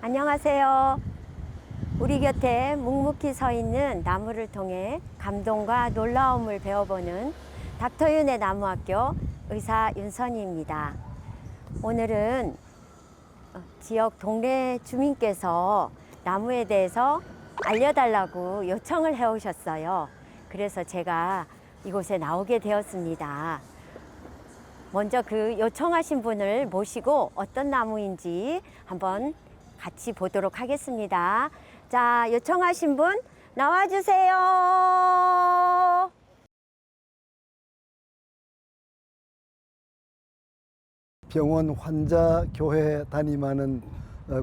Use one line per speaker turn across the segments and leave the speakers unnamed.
안녕하세요. 우리 곁에 묵묵히 서 있는 나무를 통해 감동과 놀라움을 배워보는 닥터윤의 나무학교 의사 윤선희입니다. 오늘은 지역 동네 주민께서 나무에 대해서 알려달라고 요청을 해오셨어요. 그래서 제가 이곳에 나오게 되었습니다. 먼저 그 요청하신 분을 모시고 어떤 나무인지 한번 같이 보도록 하겠습니다. 자, 요청하신 분 나와주세요.
병원 환자 교회 담임하는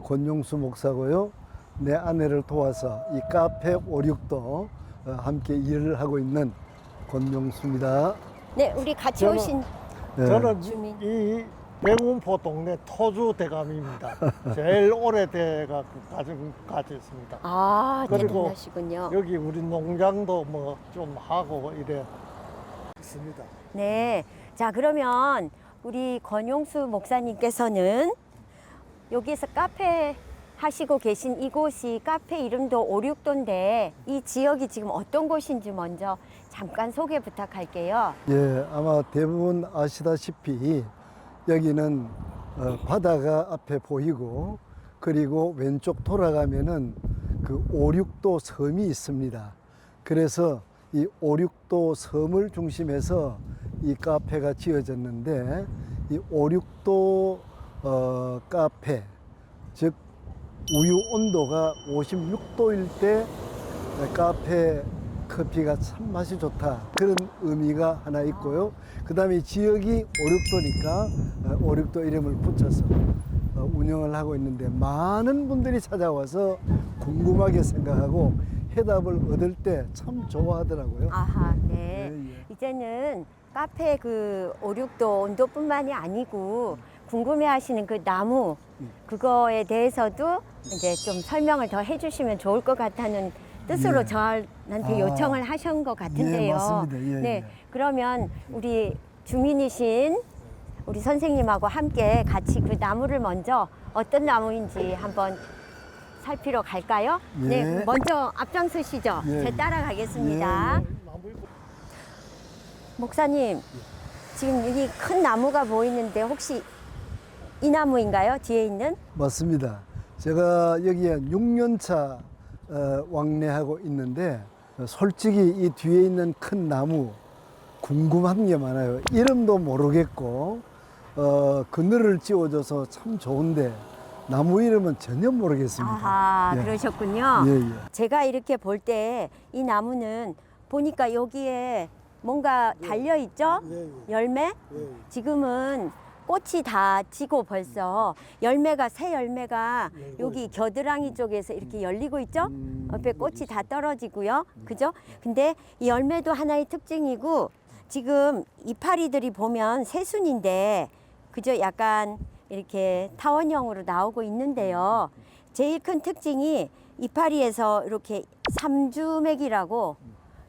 권용수 목사고요. 내 아내를 도와서 이 카페 56도 함께 일을 하고 있는 권용수입니다.
네, 우리 같이
저는-
오신
저는
주민.
이 백운포 동네 토주 대감입니다. 제일 오래돼가 가지고 있습니다.
아,
그리고
대단하시군요.
여기 우리 농장도 뭐 좀 하고 이래 있습니다.
네, 자 그러면 우리 권용수 목사님께서는 여기에서 카페 하시고 계신 이곳이 카페 이름도 56도인데 이 지역이 지금 어떤 곳인지 먼저 잠깐 소개 부탁할게요.
예, 아마 대부분 아시다시피 여기는 바다가 앞에 보이고 그리고 왼쪽 돌아가면은 그 56도 섬이 있습니다. 그래서 이 56도 섬을 중심해서 이 카페가 지어졌는데 이 56도 카페, 즉 우유 온도가 56도일 때 카페 커피가 참 맛이 좋다, 그런 의미가 하나 있고요. 그 다음에 지역이 56도니까 56도 이름을 붙여서 운영을 하고 있는데 많은 분들이 찾아와서 궁금하게 생각하고 해답을 얻을 때 참 좋아하더라고요.
아하, 네.
예, 예.
이제는 카페 그 56도 온도뿐만이 아니고 궁금해하시는 그 나무 그거에 대해서도 이제 좀 설명을 더 해주시면 좋을 것 같다는 뜻으로
예.
저한테
아.
요청을 하신 것 같은데요.
예, 맞습니다. 예,
네,
예.
그러면 우리 주민이신 우리 선생님하고 함께 같이 그 나무를 먼저 어떤 나무인지 한번 살피러 갈까요?
예.
네, 먼저 앞장서시죠.
예.
제 따라가겠습니다.
예,
목사님, 지금 여기 큰 나무가 보이는데 혹시 이 나무인가요? 뒤에 있는?
맞습니다. 제가 여기에 6년차 왕래하고 있는데 솔직히 이 뒤에 있는 큰 나무 궁금한 게 많아요. 이름도 모르겠고 그늘을 씌워줘서 참 좋은데 나무 이름은 전혀 모르겠습니다.
아하,
예.
그러셨군요.
예, 예.
제가 이렇게 볼 때 이 나무는 보니까 여기에 뭔가 달려있죠?
예, 예.
열매?
예.
지금은 꽃이 다 지고 벌써 열매가, 새 열매가 여기 겨드랑이 쪽에서 이렇게 열리고 있죠? 옆에 꽃이 다 떨어지고요. 그죠? 근데 이 열매도 하나의 특징이고 지금 이파리들이 보면 새순인데 그죠? 약간 이렇게 타원형으로 나오고 있는데요. 제일 큰 특징이 이파리에서 이렇게 삼주맥이라고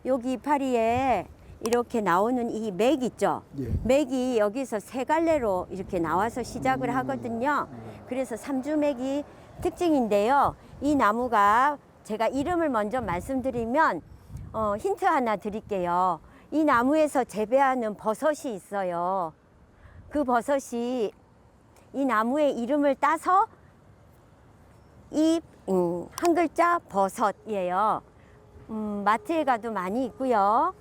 여기 이파리에 이렇게 나오는 이 맥 있죠?
예.
맥이 여기서 세 갈래로 이렇게 나와서 시작을 하거든요. 그래서 삼주맥이 특징인데요. 이 나무가 제가 이름을 먼저 말씀드리면 힌트 하나 드릴게요. 이 나무에서 재배하는 버섯이 있어요. 그 버섯이 이 나무의 이름을 따서 이 한 글자 버섯이에요. 마트에 가도 많이 있고요.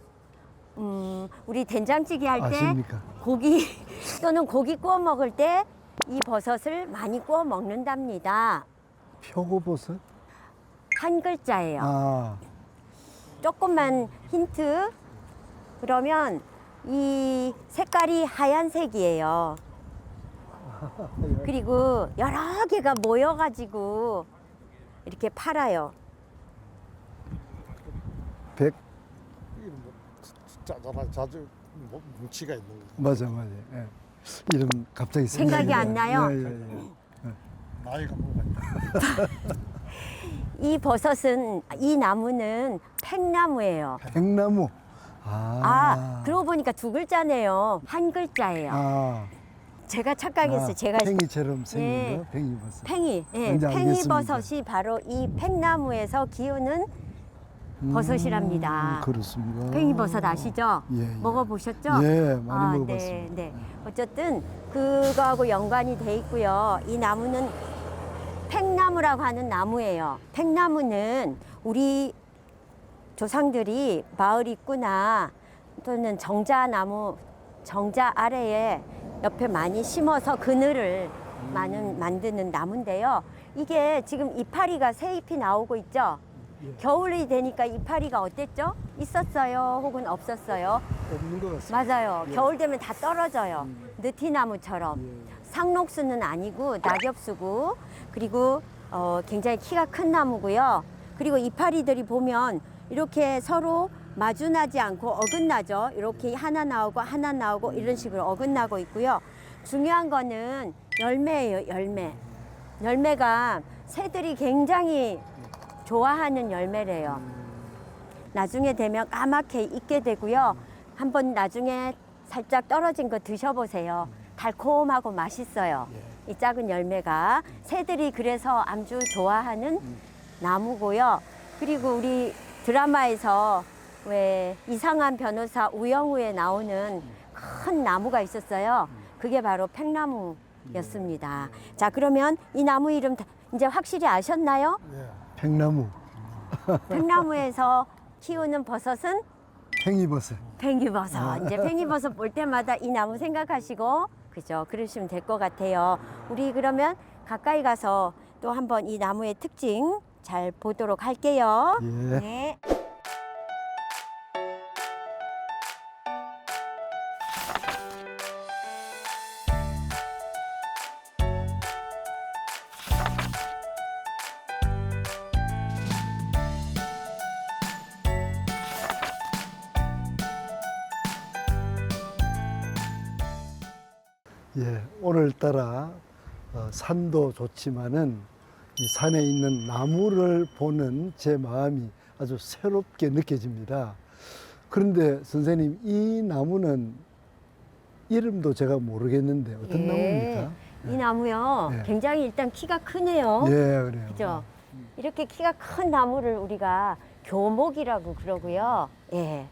우리 된장찌개 할 때
아십니까?
고기 또는 고기 구워 먹을 때 이 버섯을 많이 구워 먹는답니다.
표고버섯?
한 글자예요.
아,
조금만 힌트. 그러면 이 색깔이 하얀색이에요. 그리고 여러 개가 모여가지고 이렇게 팔아요.
백
짜잘한 자주 뭉치가 있는 거.
맞아. 예. 이름 갑자기
생각이 안 나요?
예, 예, 예.
나이가 뭐가 있나?
이 버섯은, 이 나무는 팽나무예요.
백나무.
아, 그러고 보니까 두 글자네요. 한 글자예요.
아,
제가 착각했어요. 제가
팽이처럼 생긴
예.
거, 팽이버섯.
팽이, 예,
뭔지 알겠습니다.
팽이버섯이 바로 이 팽나무에서 기우는 버섯이랍니다.
그렇습니까?
팽이버섯 아시죠?
예, 예.
먹어보셨죠?
예, 많이 먹어봤습니다.
네, 네. 어쨌든 그거하고 연관이 돼 있고요. 이 나무는 팽나무라고 하는 나무예요. 팽나무는 우리 조상들이 마을 입구나 또는 정자나무, 정자 아래에 옆에 많이 심어서 그늘을 만드는 나무인데요. 이게 지금 이파리가 새 잎이 나오고 있죠? 겨울이 되니까 이파리가 어땠죠? 있었어요? 혹은 없었어요?
없는 것 같습니다.
맞아요. 겨울 되면 다 떨어져요. 느티나무처럼. 상록수는 아니고 낙엽수고, 그리고 굉장히 키가 큰 나무고요. 그리고 이파리들이 보면 이렇게 서로 마주나지 않고 어긋나죠. 이렇게 하나 나오고 이런 식으로 어긋나고 있고요. 중요한 거는 열매예요, 열매. 열매가 새들이 굉장히 좋아하는 열매래요. 나중에 되면 까맣게 익게 되고요. 한번 나중에 살짝 떨어진 거 드셔보세요. 달콤하고 맛있어요. 이 작은 열매가. 새들이 그래서 아주 좋아하는 나무고요. 그리고 우리 드라마에서 왜 이상한 변호사 우영우에 나오는 큰 나무가 있었어요. 그게 바로 팽나무였습니다. 자, 그러면 이 나무 이름 이제 확실히 아셨나요?
팽나무,
팽나무에서 키우는 버섯은
팽이버섯.
팽이버섯. 이제 팽이버섯 볼 때마다 이 나무 생각하시고, 그죠? 그러시면 될 것 같아요. 우리 그러면 가까이 가서 또 한번 이 나무의 특징 잘 보도록 할게요.
예.
네.
예, 오늘따라 산도 좋지만은 이 산에 있는 나무를 보는 제 마음이 아주 새롭게 느껴집니다. 그런데 선생님, 이 나무는 이름도 제가 모르겠는데 어떤 나무입니까?
이 나무요.
예.
굉장히 일단 키가 크네요.
예, 그래요.
그죠? 이렇게 키가 큰 나무를 우리가 교목이라고 그러고요. 예.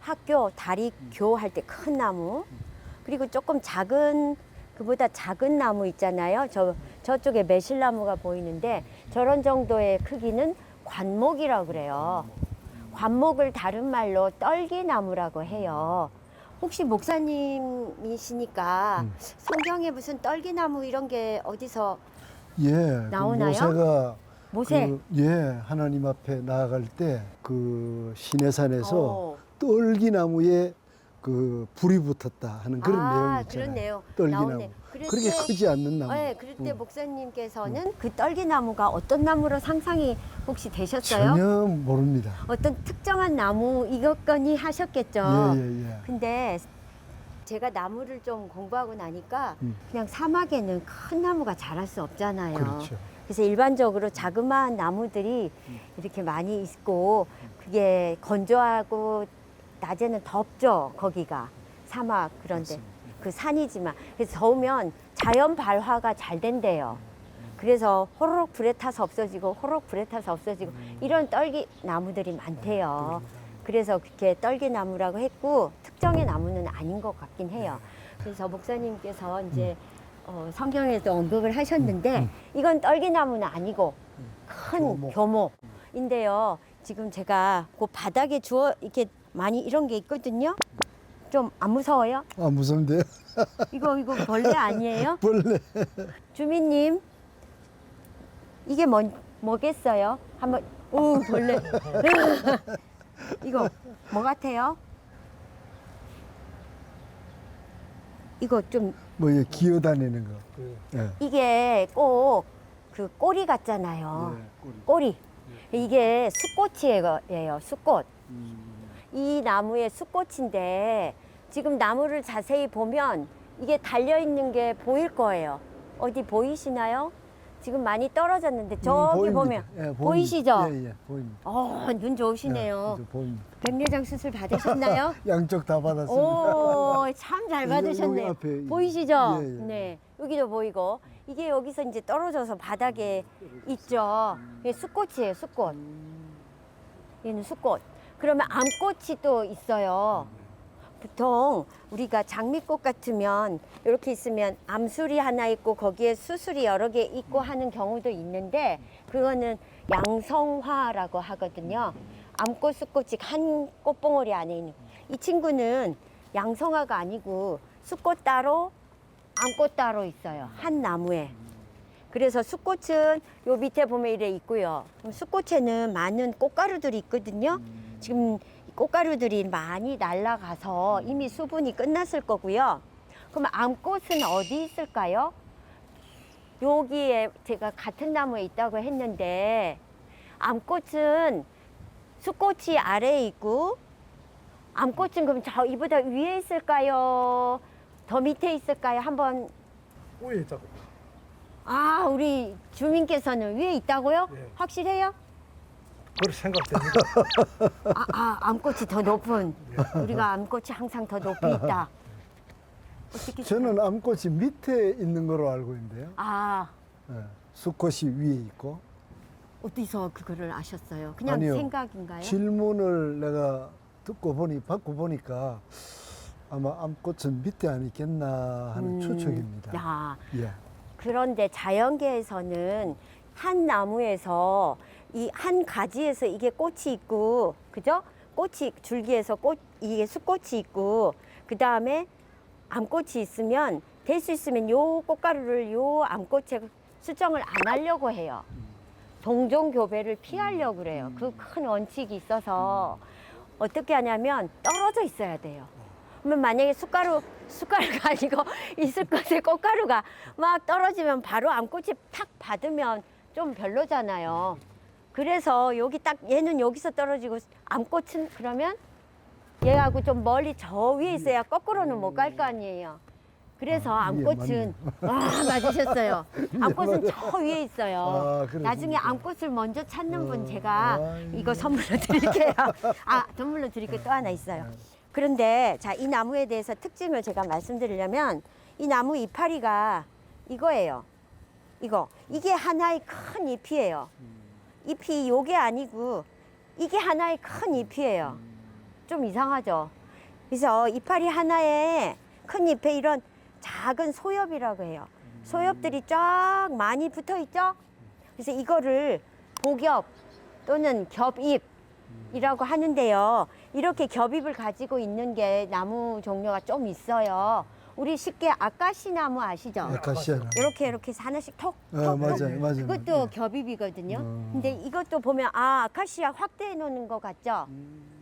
학교 다리 교할 때 큰 나무. 그리고 조금 작은, 그보다 작은 나무 있잖아요. 저쪽에 매실나무가 보이는데 저런 정도의 크기는 관목이라고 그래요. 관목을 다른 말로 떨기나무라고 해요. 혹시 목사님이시니까 성경에 무슨 떨기나무 이런 게 어디서
예,
나오나요?
모세가
모세?
하나님 앞에 나아갈 때 그 시내산에서
어.
떨기나무에 그 불이 붙었다 하는 그런 내용이 있잖아요.
그렇네요.
떨기나무.
나오네. 그럴
그렇게
때-
크지 않는 나무.
네, 그럴 때 목사님께서는 그 떨기나무가 어떤 나무로 상상이 혹시 되셨어요?
전혀 모릅니다.
어떤 특정한 나무 이것거니 하셨겠죠.
예.
근데 제가 나무를 좀 공부하고 나니까
음.
그냥 사막에는 큰 나무가 자랄 수 없잖아요.
그렇죠.
그래서 일반적으로 자그마한 나무들이 이렇게 많이 있고 그게 건조하고 낮에는 덥죠. 거기가 사막 그런데 그 산이지만 그래서 더우면 자연 발화가 잘 된대요. 그래서 호로록 불에 타서 없어지고 호로록 불에 타서 없어지고 이런 떨기 나무들이 많대요. 그래서 그렇게 떨기나무라고 했고 특정의 나무는 아닌 것 같긴 해요. 그래서 목사님께서 이제 성경에도 언급을 하셨는데 이건 떨기나무는 아니고 큰 교목인데요. 지금 제가 그 바닥에 주워 이렇게 많이 이런 게 있거든요. 좀 안 무서워요?
아, 무서운데요?
이거 벌레 아니에요?
벌레.
주민님 이게 뭐겠어요? 한번 벌레. 이거 뭐 같아요? 이거 좀
뭐 이게 기어다니는 거. 예.
이게 꼭 그 꼬리 같잖아요. 꼬리. 이게 숫꽃이에요. 숫꽃. 이 나무의 숫꽃인데 지금 나무를 자세히 보면 이게 달려 있는 게 보일 거예요. 어디 보이시나요? 지금 많이 떨어졌는데 저기
보입니다.
보면
예, 보입니다.
보이시죠?
예, 예, 보입니다.
눈 좋으시네요.
예, 보입니다.
백내장 수술 받으셨나요?
양쪽 다 받았습니다.
오, 참 잘
여기
받으셨네요.
앞에,
보이시죠?
예, 예.
네. 여기도 보이고. 이게 여기서 이제 떨어져서 바닥에 있죠. 이게 숫꽃이에요, 숫꽃. 얘는 숫꽃. 그러면 암꽃이 또 있어요. 보통 우리가 장미꽃 같으면 이렇게 있으면 암술이 하나 있고 거기에 수술이 여러 개 있고 하는 경우도 있는데 그거는 양성화라고 하거든요. 암꽃, 숫꽃이 한 꽃봉오리 안에 있는. 이 친구는 양성화가 아니고 숫꽃 따로 암꽃 따로 있어요. 한 나무에. 그래서 숫꽃은 요 밑에 보면 이래 있고요. 그럼 숫꽃에는 많은 꽃가루들이 있거든요. 지금 꽃가루들이 많이 날아가서 이미 수분이 끝났을 거고요. 그럼 암꽃은 어디 있을까요? 여기에 제가 같은 나무에 있다고 했는데 암꽃은 숫꽃이 아래에 있고 암꽃은 그럼 저 이보다 위에 있을까요? 더 밑에 있을까요? 한번
위에 있다고.
아 우리 주민께서는 위에 있다고요?
예.
확실해요?
그렇게 생각됩니다.
암꽃이 더 높은 우리가 암꽃이 항상 더 높이 있다. 어떻게
저는 암꽃이 밑에 있는 거로 알고 있는데요.
아
예, 수꽃이 위에 있고.
어디서 그거를 아셨어요? 그냥
아니요.
생각인가요?
질문을 내가 받고 보니까 아마 암꽃은 밑에 아니겠나 하는 추측입니다.
야,
예.
그런데 자연계에서는 한 나무에서 이 한 가지에서 이게 꽃이 있고, 그죠? 꽃이 줄기에서 이게 수꽃이 있고, 그 다음에 암꽃이 있으면 될 수 있으면 요 꽃가루를 요 암꽃에 수정을 안 하려고 해요. 동종교배를 피하려고 그래요. 그 큰 원칙이 있어서 어떻게 하냐면 떨어져 있어야 돼요. 그러면 만약에 숟가루가 아니고 있을 것에 꽃가루가 막 떨어지면 바로 암꽃이 탁 받으면 좀 별로잖아요. 그래서 여기 딱 얘는 여기서 떨어지고 암꽃은 그러면 얘하고 좀 멀리 저 위에 있어야 거꾸로는 못 갈 거 아니에요. 그래서 암꽃은 맞으셨어요. 암꽃은 저 위에 있어요.
그래,
나중에
진짜.
암꽃을 먼저 찾는 분 제가
아이고.
이거 선물로 드릴게요. 선물로 드릴 게 또 하나 있어요. 그런데 자, 이 나무에 대해서 특징을 제가 말씀드리려면 이 나무 이파리가 이거예요. 이게 하나의 큰 잎이에요. 잎이 요게 아니고 이게 하나의 큰 잎이에요. 좀 이상하죠. 그래서 이파리 하나에 큰 잎에 이런 작은 소엽이라고 해요. 소엽들이 쫙 많이 붙어 있죠. 그래서 이거를 복엽 또는 겹잎이라고 하는데요. 이렇게 겹잎을 가지고 있는 게 나무 종류가 좀 있어요. 우리 쉽게 아카시 나무 아시죠?
아카시아.
이렇게 해서 하나씩 톡.
맞아요.
그것도 겹잎이거든요. 근데 이것도 보면 아카시아 확대해 놓는 것 같죠?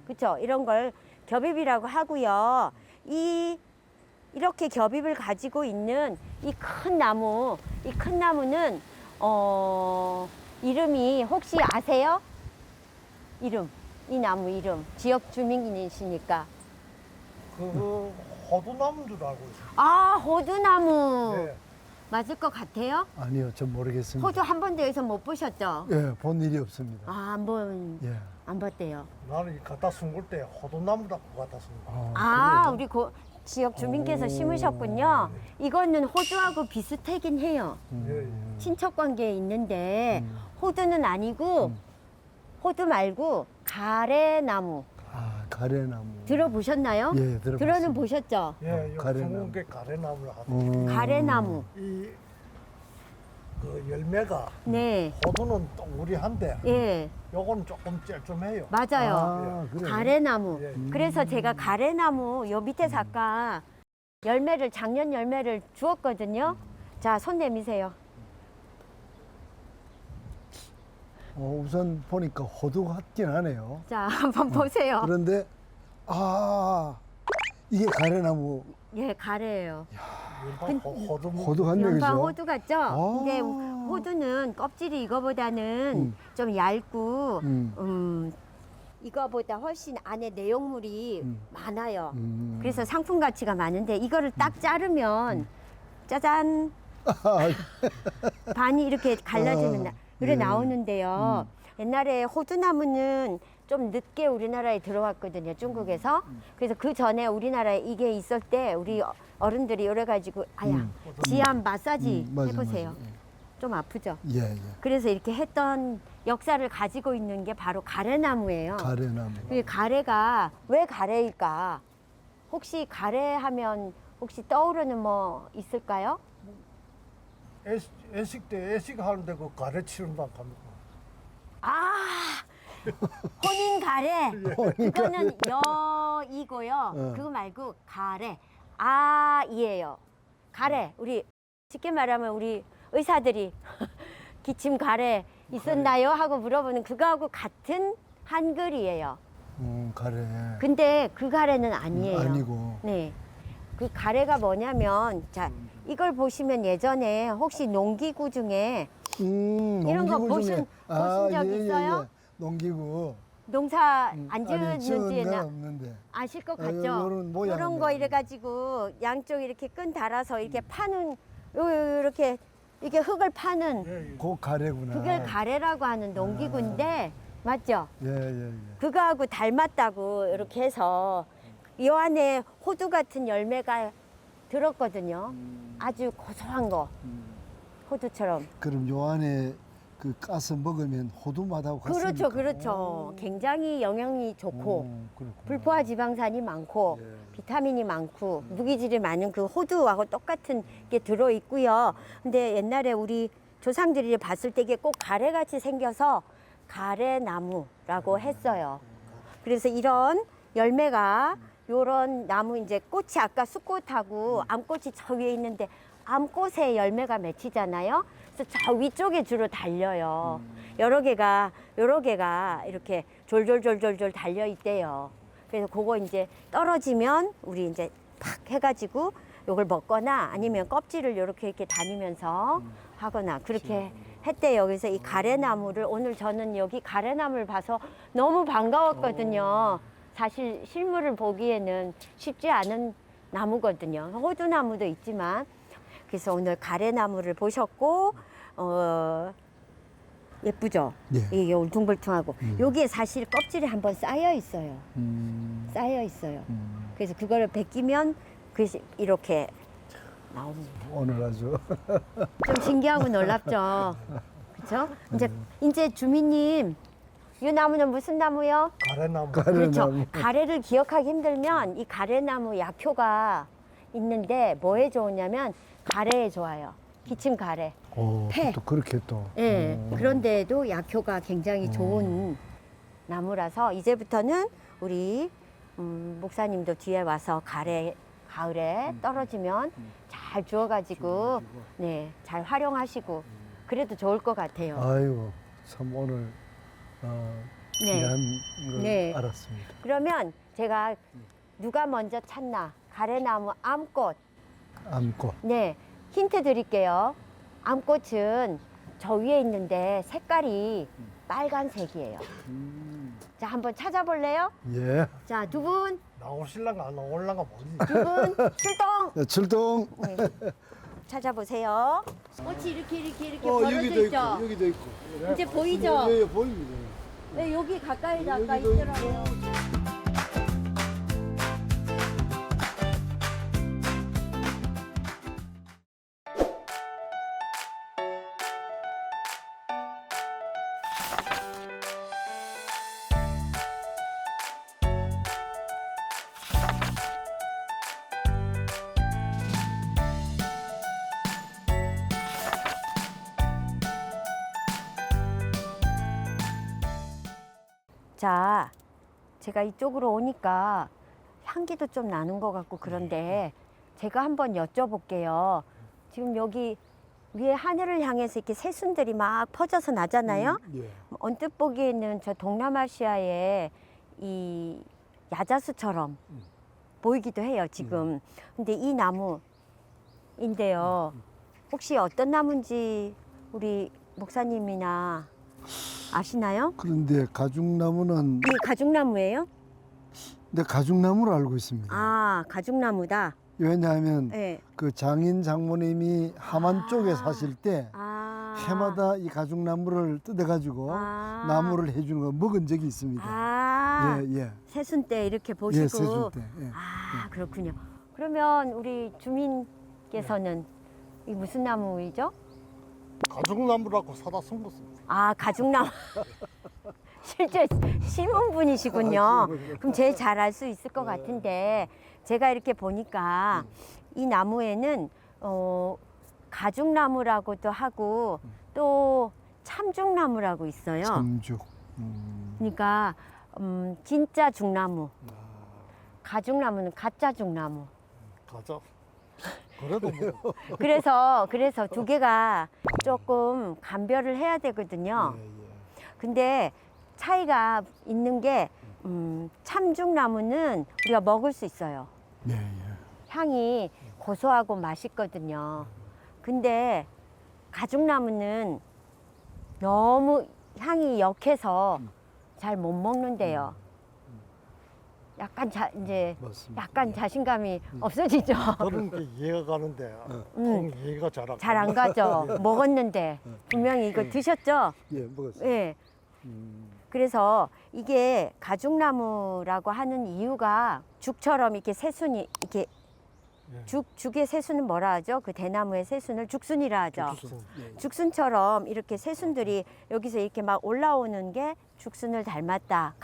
그렇죠? 이런 걸 겹잎이라고 하고요. 이렇게 겹잎을 가지고 있는 이 큰 나무는 이름이 혹시 아세요? 이 나무 이름. 지역 주민이시니까.
그 호두나무인 줄 알고 있어요.
호두나무.
네.
맞을 것 같아요?
아니요, 전 모르겠습니다.
호두 한 번도 여기서 못 보셨죠?
예, 본 일이 없습니다.
한 번
예.
안 봤대요.
나는 이 갖다 숨길 때 호두나무라고 갖다 숨겨.
우리 지역 주민께서 심으셨군요. 이거는 호두하고 비슷하긴 해요.
예, 예.
친척 관계에 있는데 호두는 아니고 호두 말고 가래나무
가래나무.
들어보셨나요?
예, 들어봤습니다.
들어는 보셨죠?
예, 요
가래나무.
둥근 게 가래나무를 하거든요.
가래나무.
그 열매가
네.
호두는 동그리한데
예,
요거는 조금 짤좀해요.
맞아요.
그래요?
가래나무.
예.
그래서 제가 가래나무 요 밑에서 아까 작년 열매를 주었거든요. 자, 손 내미세요.
우선 보니까 호두 같긴 하네요.
자, 한번 보세요.
그런데 이게 가래나무
예, 가래예요.
호두 같네,
연방
그죠?
호두 같죠? 근데 호두는 껍질이 이거보다는 좀 얇고 이거보다 훨씬 안에 내용물이 많아요. 그래서 상품 가치가 많은데 이거를 딱 자르면 짜잔 반이 이렇게 갈라지는 그래
예.
나오는데요. 옛날에 호두나무는 좀 늦게 우리나라에 들어왔거든요, 중국에서. 그래서 그 전에 우리나라에 이게 있을 때 우리 어른들이 이래 가지고 지압 마사지
맞아,
해보세요.
맞아.
좀 아프죠?
예, 예.
그래서 이렇게 했던 역사를 가지고 있는 게 바로 가래나무예요.
가래나무.
이 가래가 왜 가래일까? 혹시 가래하면 혹시 떠오르는 뭐 있을까요?
애식 때 애식하는데 그 가르치는 방 갑니다.
아, 혼인 가래. 그거는 여이고요.
어.
그거 말고 가래. 아이예요. 가래. 우리 쉽게 말하면 우리 의사들이 기침 가래 있었나요? 하고 물어보는 그거하고 같은 한글이에요.
가래.
근데 그 가래는 아니에요.
아니고.
네. 그 가래가 뭐냐면 자, 이걸 보시면 예전에 혹시 농기구 중에 이런 거
농기구 중에.
보신 적 있어요?
농기구.
농사 안
아니, 지은
지었는지
데는 없는데.
아실 것
아,
같죠?
요런 모양은
이런 거
네.
이래가지고 양쪽 이렇게 끈 달아서 이렇게 파는 이렇게 흙을 파는
예, 예.
그 가래구나.
그걸 가래라고 하는 농기구인데 맞죠?
예, 예, 예.
그거하고 닮았다고 이렇게 해서 이 안에 호두 같은 열매가 들었거든요. 아주 고소한 거 호두처럼.
그럼 요 안에 그 까서 먹으면 호두 맛하고 같습니까?
그렇죠, 그렇죠. 굉장히 영양이 좋고
그렇구나.
불포화 지방산이 많고
예.
비타민이 많고 무기질이 많은 그 호두하고 똑같은 게 들어 있고요. 근데 옛날에 우리 조상들이 봤을 때 이게 꼭 가래같이 생겨서 가래나무라고 했어요. 그래서 이런 열매가 요런 나무 이제 꽃이 아까 수꽃하고 암꽃이 저 위에 있는데 암꽃에 열매가 맺히잖아요. 그래서 저 위쪽에 주로 달려요. 여러 개가 이렇게 졸졸졸졸졸 달려 있대요. 그래서 그거 이제 떨어지면 우리 이제 팍 해가지고 요걸 먹거나 아니면 껍질을 이렇게 다니면서 하거나 그렇게 했대요. 그래서 이 가래나무를 오늘 저는 여기 가래나무를 봐서 너무 반가웠거든요. 사실 실물을 보기에는 쉽지 않은 나무거든요. 호두나무도 있지만 그래서 오늘 가래나무를 보셨고 예쁘죠?
예.
이게 울퉁불퉁하고 여기에 사실 껍질이 한번 쌓여 있어요. 쌓여 있어요. 그래서 그거를 벗기면 그것이 이렇게 나옵니다.
오늘 아주
좀 신기하고 놀랍죠? 그렇죠? 이제 주민님 이 나무는 무슨 나무요?
가래나무.
그렇죠.
가래나무.
가래를 기억하기 힘들면 이 가래나무 약효가 있는데 뭐에 좋으냐면 가래에 좋아요. 기침 가래. 폐.
또 그렇게 또.
예. 그런데도 약효가 굉장히 좋은 나무라서 이제부터는 우리 목사님도 뒤에 와서 가을에 떨어지면 잘 주워가지고 네, 잘 활용하시고 그래도 좋을 것 같아요.
아이고 참 오늘
네.
귀한 걸
네.
알았습니다.
그러면 제가 누가 먼저 찾나 가래나무 암꽃
암꽃.
네 힌트 드릴게요. 암꽃은 저 위에 있는데 색깔이 빨간색이에요. 자 한번 찾아볼래요?
예.
자 두 분
나오실랑가 안 나올랑가 모르지.
두 분 출동.
자, 출동.
네. 찾아보세요. 꽃이 이렇게 벌어져 있죠.
여기도 있고.
이제 보이죠?
예, 보입니다.
네, 여기 가까이도 아까
여기도
있더라고요. 자, 제가 이쪽으로 오니까 향기도 좀 나는 것 같고 그런데 제가 한번 여쭤볼게요. 지금 여기 위에 하늘을 향해서 이렇게 새순들이 막 퍼져서 나잖아요.
예.
언뜻 보기에는 저 동남아시아의 이 야자수처럼 보이기도 해요, 지금. 근데 이 나무인데요. 혹시 어떤 나무인지 우리 목사님이나 아시나요?
그런데 가죽나무는
이 가죽나무예요?
내 가죽나무로 알고 있습니다.
아, 가죽나무다.
왜냐하면
네.
그 장인 장모님이 함안 쪽에 사실 때
아.
해마다 이 가죽나무를 뜯어가지고
아.
나무를 해주는 거 먹은 적이 있습니다.
아.
예, 예.
새순 때 이렇게 보시고.
예, 세줄 때. 예.
아, 그렇군요. 그러면 우리 주민께서는 이 무슨 나무이죠?
가죽나무라고 사다 숨겼습니다.
아, 가죽나무. 실제 심은 분이시군요. 그럼 제일 잘 알 수 있을 것 같은데 제가 이렇게 보니까 이 나무에는 가죽나무라고도 하고 또 참죽나무라고 있어요.
참죽.
그러니까 진짜 죽나무, 가죽나무는 가짜 죽나무.
가자. 그래도 뭐
그래서 두 개가 조금 감별을 해야 되거든요.
예, 예.
근데 차이가 있는 게 참죽나무는 우리가 먹을 수 있어요.
예, 예.
향이 고소하고 맛있거든요. 근데 가죽나무는 너무 향이 역해서 잘 못 먹는데요. 이제
맞습니다.
약간 자신감이 없어지죠.
그런 게 이해가 가는데 통 이해가 잘 안
잘 안 가죠. 먹었는데 분명히 이거 드셨죠?
예, 먹었어요.
예. 그래서 이게 가죽나무라고 하는 이유가 죽처럼 이렇게 새순이 이렇게
예.
죽의 새순은 뭐라 하죠? 그 대나무의 새순을 죽순이라 하죠.
죽순.
예.
죽순처럼 이렇게 새순들이 여기서 이렇게 막 올라오는 게 죽순을 닮았다.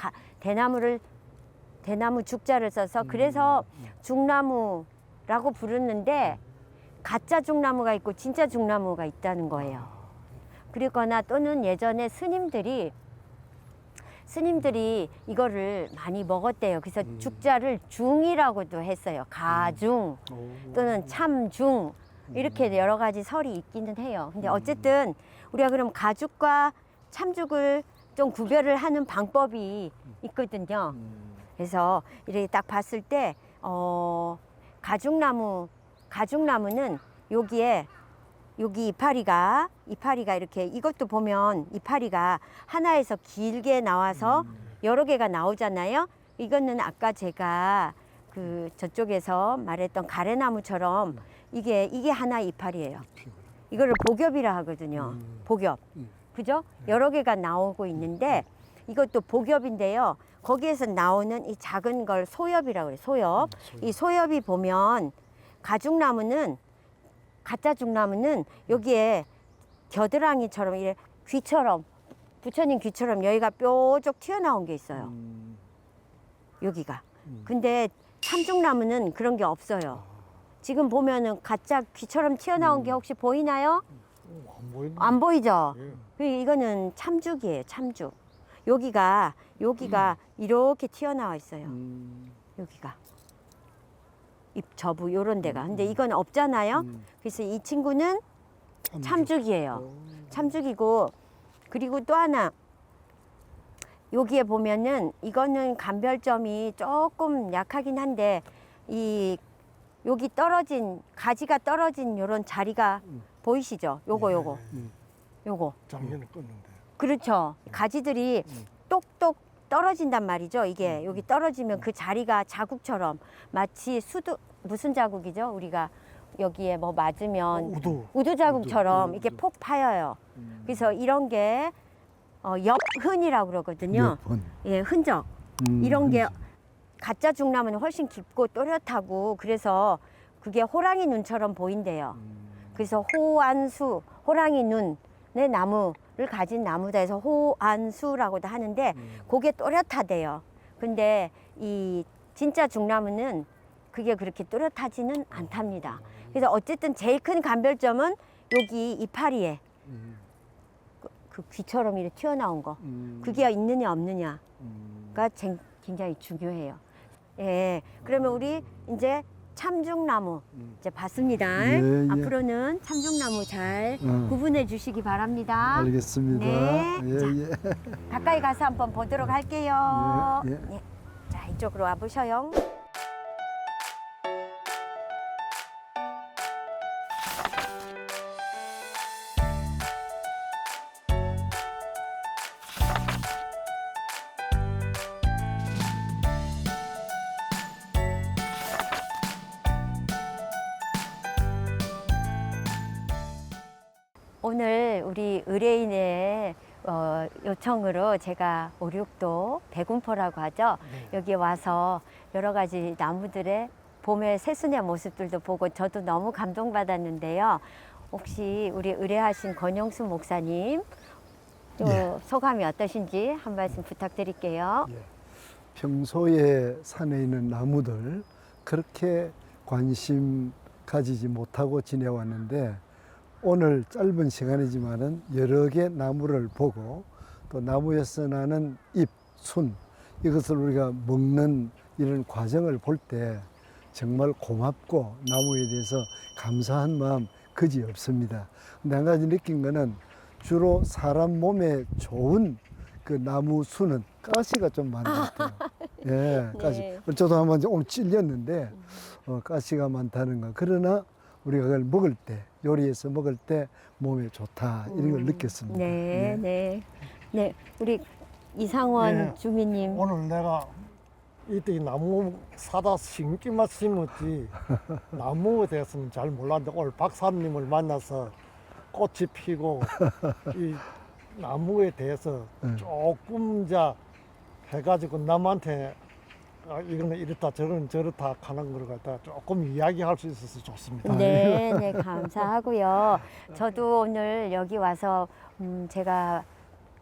대나무 죽자를 써서 그래서 죽나무라고 부르는데 가짜 죽나무가 있고 진짜 죽나무가 있다는 거예요. 그리거나 또는 예전에 스님들이 이거를 많이 먹었대요. 그래서 죽자를 중이라고도 했어요. 가중 또는 참중 이렇게 여러 가지 설이 있기는 해요. 근데 어쨌든 우리가 그럼 가죽과 참죽을 좀 구별을 하는 방법이 있거든요. 그래서 이렇게 딱 봤을 때 가죽나무는 여기 이파리가 이렇게 이것도 보면 이파리가 하나에서 길게 나와서 여러 개가 나오잖아요. 이거는 아까 제가 그 저쪽에서 말했던 가래나무처럼 이게 하나 이파리예요. 이거를 복엽이라 하거든요. 복엽. 그죠? 여러 개가 나오고 있는데 이것도 복엽인데요. 거기에서 나오는 이 작은 걸 소엽이라고 그래요. 소엽. 이 소엽이 보면 가짜 죽나무는 여기에 겨드랑이처럼 이렇게 귀처럼 부처님 귀처럼 여기가 뾰족 튀어나온 게 있어요. 여기가. 근데 참죽나무는 그런 게 없어요. 지금 보면은 가짜 귀처럼 튀어나온 게 혹시 보이나요?
안 보이네.
안 보이죠?
예.
이거는 참죽이에요. 참죽. 여기가 이렇게 튀어나와 있어요. 여기가 잎 저부 요런 데가. 근데 이건 없잖아요. 그래서 이 친구는 참죽이에요. 참죽이고 그리고 또 하나 여기에 보면은 이거는 감별점이 조금 약하긴 한데 여기 떨어진 가지가 떨어진 요런 자리가 보이시죠? 요거
작년에 껐는데.
그렇죠. 가지들이 똑똑 떨어진단 말이죠. 이게 여기 떨어지면 그 자리가 자국처럼 마치 무슨 자국이죠? 우리가 여기에 뭐 맞으면 우두 자국처럼 이렇게 폭 파여요. 그래서 이런 게 엽흔이라고 그러거든요. 예, 흔적. 이런 게 가짜 죽나무는 훨씬 깊고 또렷하고 그래서 그게 호랑이 눈처럼 보인대요. 그래서 호랑이 눈의 나무를 가진 나무다 해서 호안수라고도 하는데 그게 또렷하대요. 근데 이 진짜 죽나무는 그게 그렇게 또렷하지는 않답니다. 그래서 어쨌든 제일 큰 감별점은 여기 이파리에 그 귀처럼 이렇게 튀어나온 거 그게 있느냐 없느냐가 굉장히 중요해요. 예, 그러면 우리 이제 참죽나무 이제 봤습니다.
예, 예.
앞으로는 참죽나무 잘 구분해 주시기 바랍니다.
알겠습니다.
네.
예, 예.
가까이 가서 한번 보도록 할게요.
예, 예.
자, 이쪽으로 와 보셔요. 오늘 우리 의뢰인의 요청으로 제가 오륙도 백운포라고 하죠.
네.
여기 와서 여러 가지 나무들의 봄의 새순의 모습들도 보고 저도 너무 감동받았는데요. 혹시 우리 의뢰하신 권영수 목사님 또
예.
소감이 어떠신지 한 말씀 부탁드릴게요.
예. 평소에 산에 있는 나무들 그렇게 관심 가지지 못하고 지내왔는데 오늘 짧은 시간이지만은 여러 개 나무를 보고 또 나무에서 나는 잎, 순 이것을 우리가 먹는 이런 과정을 볼 때 정말 고맙고 나무에 대해서 감사한 마음 그지 없습니다. 근데 한 가지 느낀 거는 주로 사람 몸에 좋은 그 나무 순은 가시가 좀 많은 것 같아요. 예, 가시.
네.
저도 한번 오늘 찔렸는데 가시가 많다는 거. 그러나 우리가 그걸 먹을 때, 요리해서 먹을 때 몸에 좋다 이런 걸 느꼈습니다.
네,
예.
네, 네. 우리 이상원
예.
주민님.
오늘 내가 이때 나무 사다 심기만 심었지 나무에 대해서는 잘 몰랐는데 오늘 박사님을 만나서 꽃이 피고 이 나무에 대해서 조금 자 해가지고 남한테 이거는 이렇다 저렇다 하는 걸 갖다 조금 이야기할 수 있어서 좋습니다.
네, 네, 감사하고요. 저도 오늘 여기 와서 제가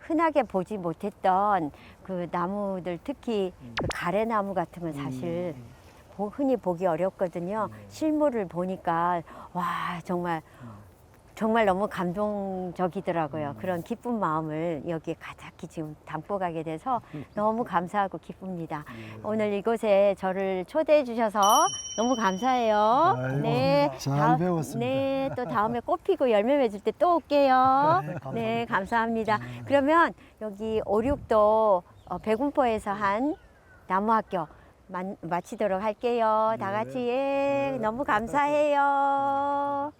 흔하게 보지 못했던 그 나무들, 특히 그 가래나무 같은 건 사실 흔히 보기 어렵거든요. 실물을 보니까 와 정말 너무 감동적이더라고요. 그런 기쁜 마음을 여기에 가득히 지금 담고 가게 돼서 너무 감사하고 기쁩니다. 오늘 이곳에 저를 초대해 주셔서 너무 감사해요.
아이고, 잘 배웠습니다.
네, 또 다음에 꽃 피고 열매 맺을 때 또 올게요.
네, 감사합니다.
네, 감사합니다. 그러면 여기 오륙도 백운포에서 한 나무학교 마치도록 할게요. 다 같이 예, 너무 감사해요.